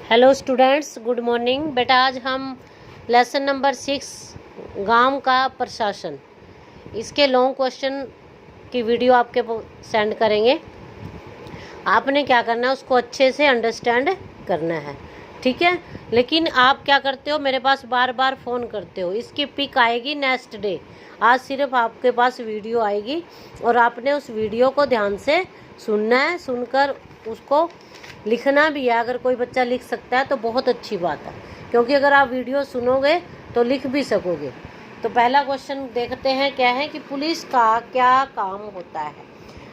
Hello students, good morning. बेटा आज हम लेसन नंबर 6 गांव का प्रशासन, इसके लॉन्ग क्वेश्चन की वीडियो आपके सेंड करेंगे। आपने क्या करना है, उसको अच्छे से अंडरस्टैंड करना है, ठीक है। लेकिन आप क्या करते हो, मेरे पास बार बार फ़ोन करते हो। इसकी पिक आएगी नेक्स्ट डे। आज सिर्फ आपके पास वीडियो आएगी और आपने उस वीडियो को ध्यान से सुनना है। सुनकर उसको लिखना भी है। अगर कोई बच्चा लिख सकता है तो बहुत अच्छी बात है, क्योंकि अगर आप वीडियो सुनोगे तो लिख भी सकोगे। तो पहला क्वेश्चन देखते हैं, क्या है कि पुलिस का क्या काम होता है।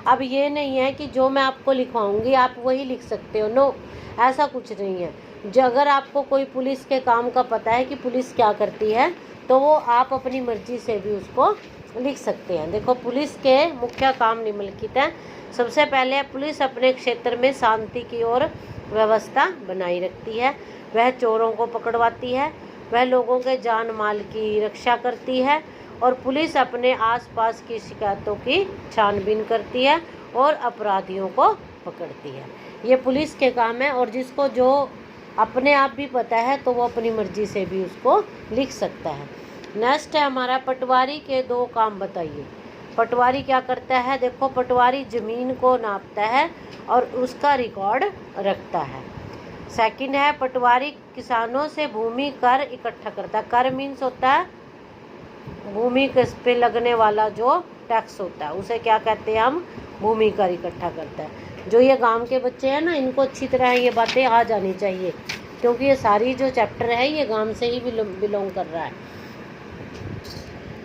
अब ये नहीं है कि जो मैं आपको लिखवाऊंगी आप वही लिख सकते हो, नो, ऐसा कुछ नहीं है। जो अगर आपको कोई पुलिस के काम का पता है कि पुलिस क्या करती है, तो वो आप अपनी मर्जी से भी उसको लिख सकते हैं। देखो, पुलिस के मुख्य काम निम्नलिखित हैं। सबसे पहले, पुलिस अपने क्षेत्र में शांति की और व्यवस्था बनाई रखती है। वह चोरों को पकड़वाती है, वह लोगों के जान माल की रक्षा करती है और पुलिस अपने आसपास की शिकायतों की छानबीन करती है और अपराधियों को पकड़ती है। ये पुलिस के काम है और जिसको जो अपने आप भी पता है तो वो अपनी मर्जी से भी उसको लिख सकता है। नेक्स्ट है हमारा, पटवारी के दो काम बताइए। पटवारी क्या करता है? देखो, पटवारी जमीन को नापता है और उसका रिकॉर्ड रखता है। सेकंड है, पटवारी किसानों से भूमि कर इकट्ठा करता है। कर मीन्स होता है भूमि पे लगने वाला जो टैक्स होता है, उसे क्या कहते हैं हम? भूमि कर इकट्ठा करता है। जो ये गांव के बच्चे हैं ना, इनको अच्छी तरह ये बातें आ जानी चाहिए, क्योंकि ये सारी जो चैप्टर है ये गांव से ही बिलोंग कर रहा है।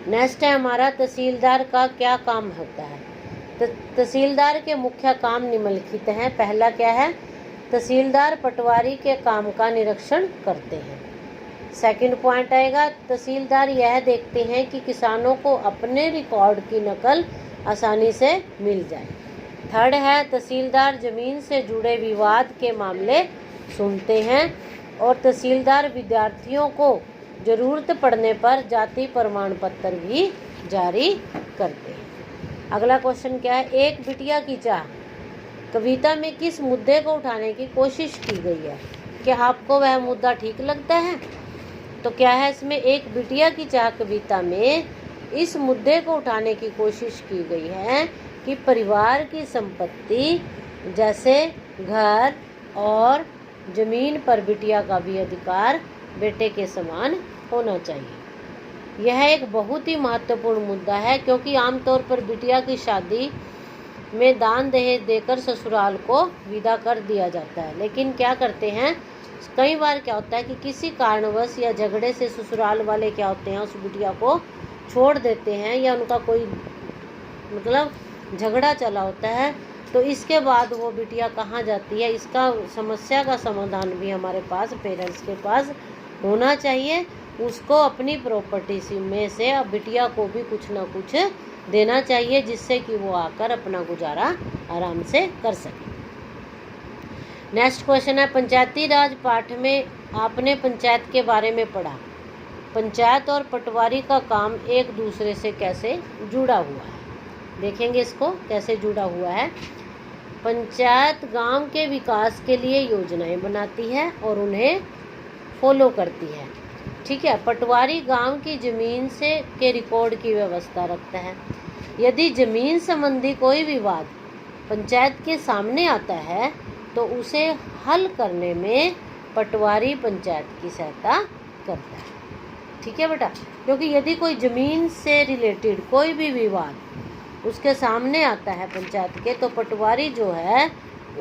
नेक्स्ट है हमारा, तहसीलदार का क्या काम होता है। तहसीलदार के मुख्य काम निम्नलिखित हैं। पहला क्या है? तहसीलदार पटवारी के काम का निरीक्षण करते हैं। सेकंड पॉइंट आएगा, तहसीलदार यह देखते हैं कि किसानों को अपने रिकॉर्ड की नकल आसानी से मिल जाए। थर्ड है, तहसीलदार जमीन से जुड़े विवाद के मामले सुनते हैं और तहसीलदार विद्यार्थियों को जरूरत पड़ने पर जाति प्रमाण पत्र भी जारी करते हैं। अगला क्वेश्चन क्या है? एक बिटिया की चाह कविता में किस मुद्दे को उठाने की कोशिश की गई है? क्या आपको वह मुद्दा ठीक लगता है? तो क्या है इसमें? एक बिटिया की चाह कविता में इस मुद्दे को उठाने की कोशिश की गई है कि परिवार की संपत्ति जैसे घर और जमीन पर बिटिया का भी अधिकार बेटे के समान होना चाहिए। यह एक बहुत ही महत्वपूर्ण मुद्दा है, क्योंकि आमतौर पर बिटिया की शादी में दान दहेज देकर ससुराल को विदा कर दिया जाता है। लेकिन क्या करते हैं, कई बार क्या होता है कि किसी कारणवश या झगड़े से ससुराल वाले क्या होते हैं, उस बिटिया को छोड़ देते हैं, या उनका कोई मतलब झगड़ा चला होता है। तो इसके बाद वो बिटिया कहाँ जाती है, इसका समस्या का समाधान भी हमारे पास, पेरेंट्स के पास होना चाहिए। उसको अपनी प्रॉपर्टी में से अब बिटिया को भी कुछ ना कुछ देना चाहिए, जिससे कि वो आकर अपना गुजारा आराम से कर सके। नेक्स्ट क्वेश्चन है, पंचायती राज पाठ में आपने पंचायत के बारे में पढ़ा। पंचायत और पटवारी का काम एक दूसरे से कैसे जुड़ा हुआ है? देखेंगे इसको कैसे जुड़ा हुआ है। पंचायत गांव के विकास के लिए योजनाएं बनाती है और उन्हें फॉलो करती है, ठीक है। पटवारी गांव की जमीन से के रिकॉर्ड की व्यवस्था रखता है। यदि जमीन संबंधी कोई विवाद पंचायत के सामने आता है तो उसे हल करने में पटवारी पंचायत की सहायता करता है, ठीक है बेटा। क्योंकि यदि कोई जमीन से रिलेटेड कोई भी विवाद उसके सामने आता है पंचायत के, तो पटवारी जो है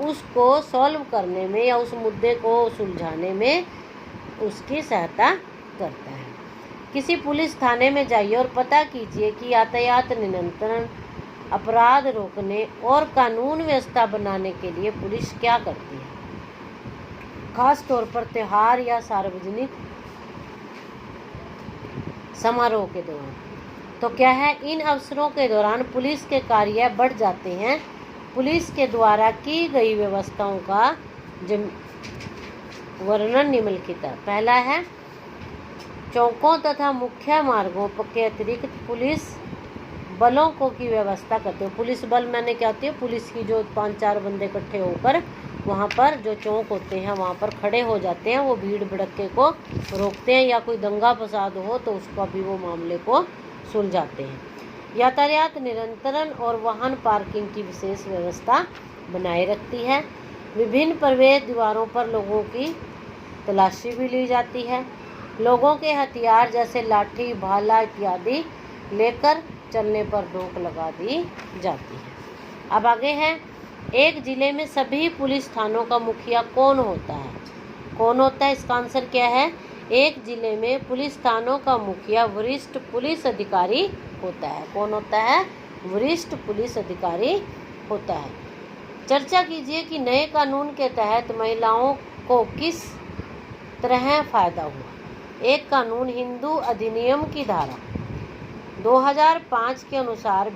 उसको सॉल्व करने में या उस मुद्दे को सुलझाने में उसकी सहायता करता है। किसी पुलिस थाने में जाइए और पता कीजिए कि यातायात नियंत्रण, अपराध रोकने और कानून व्यवस्था बनाने के लिए पुलिस क्या करती है, खास तौर पर त्योहार या सार्वजनिक समारोह के दौरान। तो क्या है, इन अवसरों के दौरान पुलिस के कार्य बढ़ जाते हैं। पुलिस के द्वारा की गई व्यवस्थाओं का वर्णन निम्नलिखित है। पहला है, चौकों तथा मुख्य मार्गों के अतिरिक्त पुलिस बलों को की व्यवस्था करते हो। पुलिस बल मैंने क्या होती है? पुलिस की जो 5-4 बंदे इकट्ठे होकर वहाँ पर जो चौक होते हैं वहाँ पर खड़े हो जाते हैं, वो भीड़ भड़के को रोकते हैं, या कोई दंगा फसाद हो तो उसका भी वो मामले को सुलझाते हैं। यातायात नियंत्रण और वाहन पार्किंग की विशेष व्यवस्था बनाए रखती है। विभिन्न प्रवेश द्वारों पर लोगों की तलाशी भी ली जाती है। लोगों के हथियार जैसे लाठी, भाला इत्यादि लेकर चलने पर रोक लगा दी जाती है। अब आगे है, एक जिले में सभी पुलिस थानों का मुखिया कौन होता है? कौन होता है? इसका आंसर क्या है? एक जिले में पुलिस थानों का मुखिया वरिष्ठ पुलिस अधिकारी होता है। कौन होता है? वरिष्ठ पुलिस अधिकारी होता है। चर्चा कीजिए कि नए कानून के तहत महिलाओं को किस तरह फायदा हुआ। एक कानून हिंदू अधिनियम की धारा 2005 के अनुसार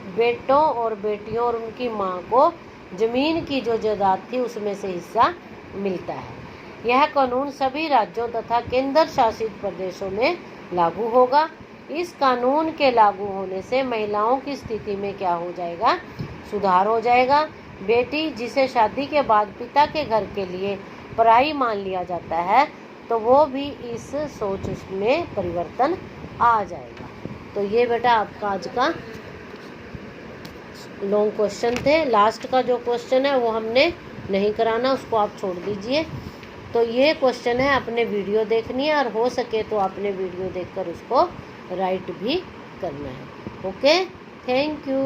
बेटों और बेटियों और उनकी मां को जमीन की जो जायदाद थी उसमें से हिस्सा मिलता है। यह कानून सभी राज्यों तथा केंद्र शासित प्रदेशों में लागू होगा। इस कानून के लागू होने से महिलाओं की स्थिति में क्या हो जाएगा? सुधार हो जाएगा। बेटी जिसे शादी के बाद पिता के घर के लिए पराई मान लिया जाता है, तो वो भी इस सोच में परिवर्तन आ जाएगा। तो ये बेटा आपका आज का लॉन्ग क्वेश्चन थे। लास्ट का जो क्वेश्चन है वो हमने नहीं कराना, उसको आप छोड़ दीजिए। तो ये क्वेश्चन है, अपने वीडियो देखनी है, और हो सके तो आपने वीडियो देखकर उसको राइट भी करना है। Okay, thank you.